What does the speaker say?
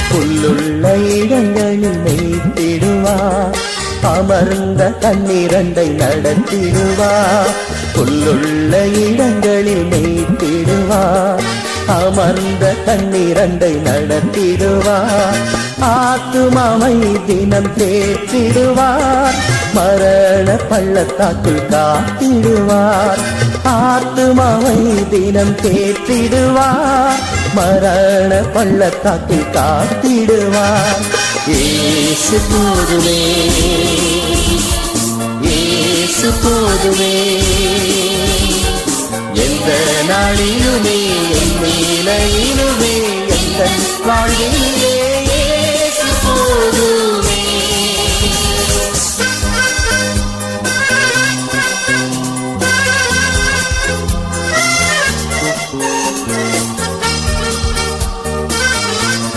புல்லுள்ள இடங்களில் மேய்த்திடுவார், அமர்ந்த தண்ணீரண்டை நடத்திடுவார். புல்லுள்ள இடங்களில் மேய்த்திடுவார், அமர்ந்த தண்ணீரண்டை நடத்திடுவார். ஆத்துமாவை தினம் தேற்றிடுவார், மரண பள்ளத்தாக்குள் காத்திடுவார். ஆத்துமாவை தினம் தேற்றிடுவார், மரண பள்ளத்தாக்கில் காத்திடுவார். இயேசு போதுமே, இயேசு போதுமே, எந்த நாளிலுமே என் நிலையிலுமே எந்த வாழ்விலே இயேசு போதுமே.